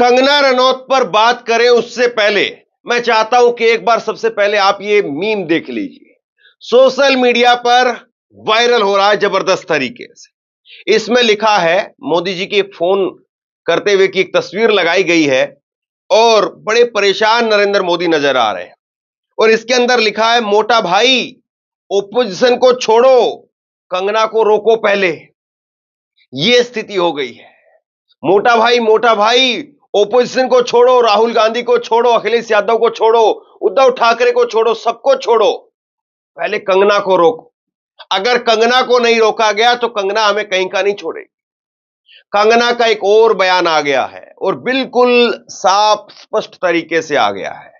कंगना रनौत पर बात करें उससे पहले मैं चाहता हूं कि एक बार सबसे पहले आप ये मीम देख लीजिए। सोशल मीडिया पर वायरल हो रहा है जबरदस्त तरीके से। इसमें लिखा है, मोदी जी की फोन करते हुए की एक तस्वीर लगाई गई है और बड़े परेशान नरेंद्र मोदी नजर आ रहे हैं और इसके अंदर लिखा है, मोटा भाई ओपोजिशन को छोड़ो, कंगना को रोको पहले। यह स्थिति हो गई है। मोटा भाई ओपोजिशन को छोड़ो, राहुल गांधी को छोड़ो, अखिलेश यादव को छोड़ो, उद्धव ठाकरे को छोड़ो, सबको छोड़ो, पहले कंगना को रोको। अगर कंगना को नहीं रोका गया तो कंगना हमें कहीं का नहीं छोड़ेगी। कंगना का एक और बयान आ गया है और बिल्कुल साफ स्पष्ट तरीके से आ गया है।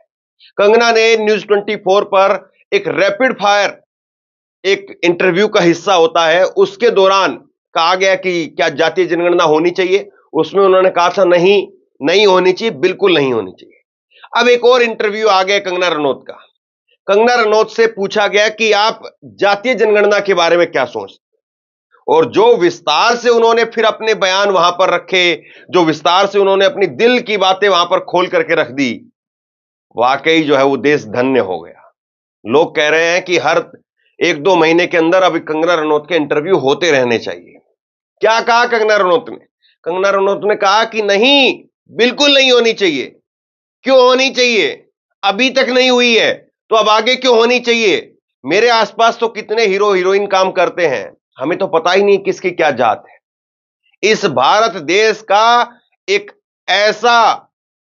कंगना ने न्यूज 24 पर एक रैपिड फायर एक इंटरव्यू का हिस्सा होता है, उसके दौरान कहा गया कि क्या जातीय जनगणना होनी चाहिए। उसमें उन्होंने कहा था नहीं होनी चाहिए, बिल्कुल नहीं होनी चाहिए। अब एक और इंटरव्यू आ गया कंगना रनौत का। कंगना रनौत से पूछा गया कि आप जातीय जनगणना के बारे में क्या सोचते हैं, और जो विस्तार से उन्होंने फिर अपने बयान वहां पर रखे, जो विस्तार से उन्होंने अपनी दिल की बातें वहां पर खोल करके रख दी, वाकई जो है वो देश धन्य हो गया। लोग कह रहे हैं कि हर 1-2 महीने के अंदर अभी कंगना रनौत के इंटरव्यू होते रहने चाहिए। क्या कहा कंगना रनौत ने? कंगना रनौत ने कहा कि नहीं, बिल्कुल नहीं होनी चाहिए। क्यों होनी चाहिए? अभी तक नहीं हुई है तो अब आगे क्यों होनी चाहिए? मेरे आसपास तो कितने हीरो हीरोइन काम करते हैं, हमें तो पता ही नहीं किसकी क्या जात है। इस भारत देश का एक ऐसा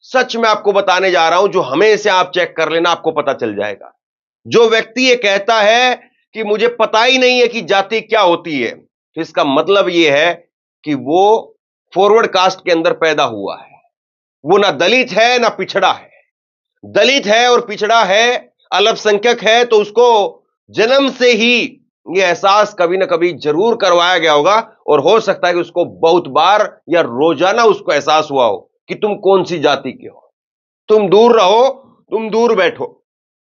सच मैं आपको बताने जा रहा हूं जो हमें से आप चेक कर लेना, आपको पता चल जाएगा। जो व्यक्ति ये कहता है कि मुझे पता ही नहीं है कि जाति क्या होती है, तो इसका मतलब यह है कि वो फॉरवर्ड कास्ट के अंदर पैदा हुआ है। वो ना दलित है ना पिछड़ा है। दलित है और पिछड़ा है, अल्पसंख्यक है, तो उसको जन्म से ही यह एहसास कभी ना कभी जरूर करवाया गया होगा और हो सकता है कि उसको बहुत बार या रोजाना उसको एहसास हुआ हो कि तुम कौन सी जाति के हो। तुम दूर रहो, तुम दूर बैठो,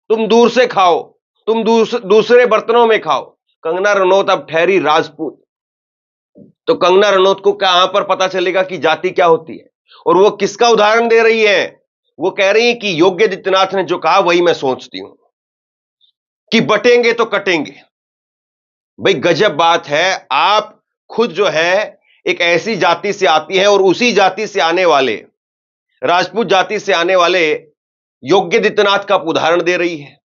तुम दूर से खाओ, तुम दूसरे बर्तनों में खाओ। कंगना रनौत अब ठहरी राजपूत, तो कंगना रनौत को कहां पर पता चलेगा कि जाति क्या होती है? और वो किसका उदाहरण दे रही है? वो कह रही है कि योगी आदित्यनाथ ने जो कहा वही मैं सोचती हूं कि बटेंगे तो कटेंगे। भाई गजब बात है। आप खुद जो है एक ऐसी जाति से आती है और उसी जाति से आने वाले, राजपूत जाति से आने वाले योगी आदित्यनाथ का उदाहरण दे रही है।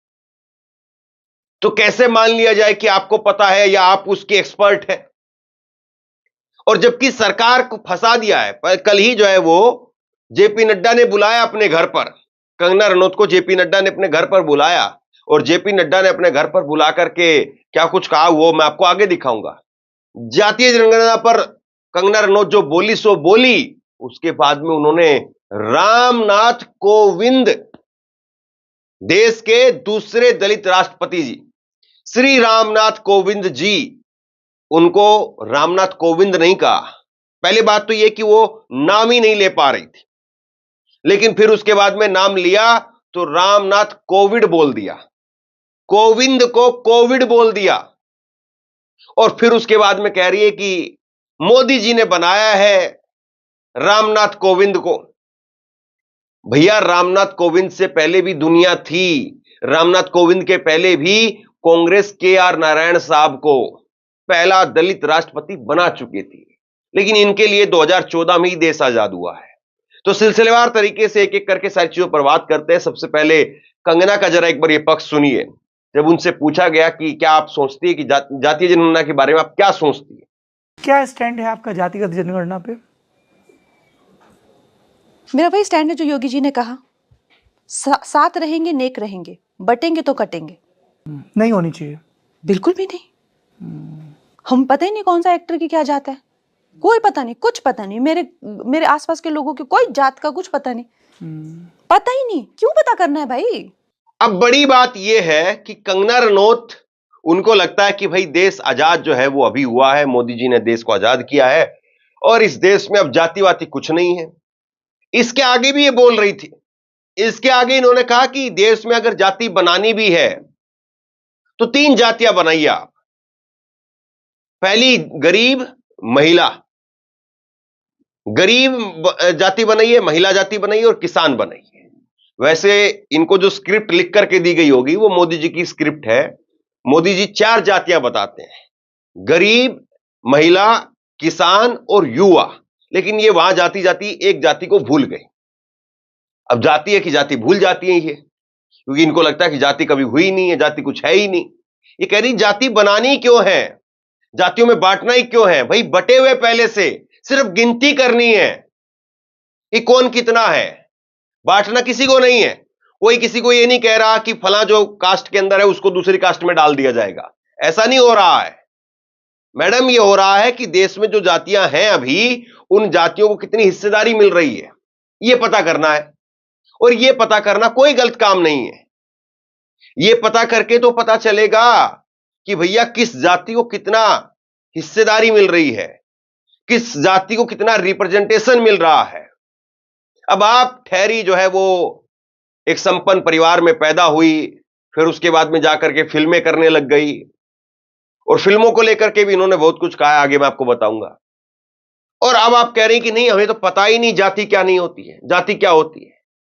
तो कैसे मान लिया जाए कि आपको पता है या आप उसके एक्सपर्ट हैं? और जबकि सरकार को फंसा दिया है। पर कल ही जो है वो जेपी नड्डा ने बुलाया अपने घर पर, कंगना रनौत को जेपी नड्डा ने अपने घर पर बुलाया और जेपी नड्डा ने अपने घर पर बुला करके क्या कुछ कहा वो मैं आपको आगे दिखाऊंगा। जातीय जनगणना पर कंगना रनौत जो बोली सो बोली, उसके बाद में उन्होंने रामनाथ कोविंद, देश के दूसरे दलित राष्ट्रपति जी श्री रामनाथ कोविंद जी, उनको रामनाथ कोविंद नहीं कहा। पहली बात तो यह कि वो नाम ही नहीं ले पा रही थी, लेकिन फिर उसके बाद में नाम लिया तो रामनाथ कोविड बोल दिया, कोविंद को कोविड बोल दिया। और फिर उसके बाद में कह रही है कि मोदी जी ने बनाया है रामनाथ कोविंद को। भैया रामनाथ कोविंद से पहले भी दुनिया थी। रामनाथ कोविंद के पहले भी कांग्रेस के आर नारायण साहब को पहला दलित राष्ट्रपति बना चुकी थी, लेकिन इनके लिए 2014 में ही देश आजाद हुआ है। तो सिलसिलेवार तरीके से एक एक करके सारी चीजों पर बात करते हैं। सबसे पहले कंगना का जरा एक बार ये पक्ष सुनिए। जब उनसे पूछा गया कि क्या आप सोचती है कि जातीय जनगणना के बारे में आप क्या सोचती है, क्या स्टैंड है आपका जातिगत जनगणना पे? मेरा वही स्टैंड है जो योगी जी ने कहा, साथ रहेंगे नेक रहेंगे, बटेंगे तो कटेंगे। नहीं होनी चाहिए, बिल्कुल भी नहीं। हम पता ही नहीं कौन सा एक्टर की क्या जात है, कोई पता नहीं, कुछ पता नहीं। मेरे आसपास के लोगों की कोई जात का कुछ पता नहीं, पता ही नहीं। क्यों पता करना है भाई? अब बड़ी बात यह है कि कंगना रनौत, उनको लगता है कि भाई देश आजाद जो है वो अभी हुआ है, मोदी जी ने देश को आजाद किया है और इस देश में अब जातिवादी कुछ नहीं है। इसके आगे भी ये बोल रही थी, इसके आगे इन्होंने कहा कि देश में अगर जाति बनानी भी है तो 3 जातियां बनाइए आप। पहली गरीब महिला, गरीब जाति बनाई है, महिला जाति बनाई है और किसान बनाई है। वैसे इनको जो स्क्रिप्ट लिख करके दी गई होगी वो मोदी जी की स्क्रिप्ट है। मोदी जी 4 जातियां बताते हैं, गरीब, महिला, किसान और युवा। लेकिन ये वहां जाती जाती एक जाति को भूल गई। अब जाति है कि जाति भूल जाती है ये, क्योंकि इनको लगता है कि जाति कभी हुई नहीं है, जाति कुछ है ही नहीं। ये कह रही जाति बनानी क्यों है, जातियों में बांटना ही क्यों है? भाई बटे हुए पहले से, सिर्फ गिनती करनी है कि कौन कितना है, बांटना किसी को नहीं है। कोई किसी को ये नहीं कह रहा कि फला जो कास्ट के अंदर है उसको दूसरी कास्ट में डाल दिया जाएगा, ऐसा नहीं हो रहा है मैडम। ये हो रहा है कि देश में जो जातियां हैं अभी, उन जातियों को कितनी हिस्सेदारी मिल रही है, ये पता करना है। और ये पता करना कोई गलत काम नहीं है। ये पता करके तो पता चलेगा कि भैया किस जाति को कितना हिस्सेदारी मिल रही है, किस जाति को कितना रिप्रेजेंटेशन मिल रहा है। अब आप ठहरी जो है वो एक संपन्न परिवार में पैदा हुई, फिर उसके बाद में जाकर के फिल्में करने लग गई, और फिल्मों को लेकर के भी इन्होंने बहुत कुछ कहा, आगे मैं आपको बताऊंगा। और अब आप कह रही कि नहीं, हमें तो पता ही नहीं जाति क्या नहीं होती है, जाति क्या होती है।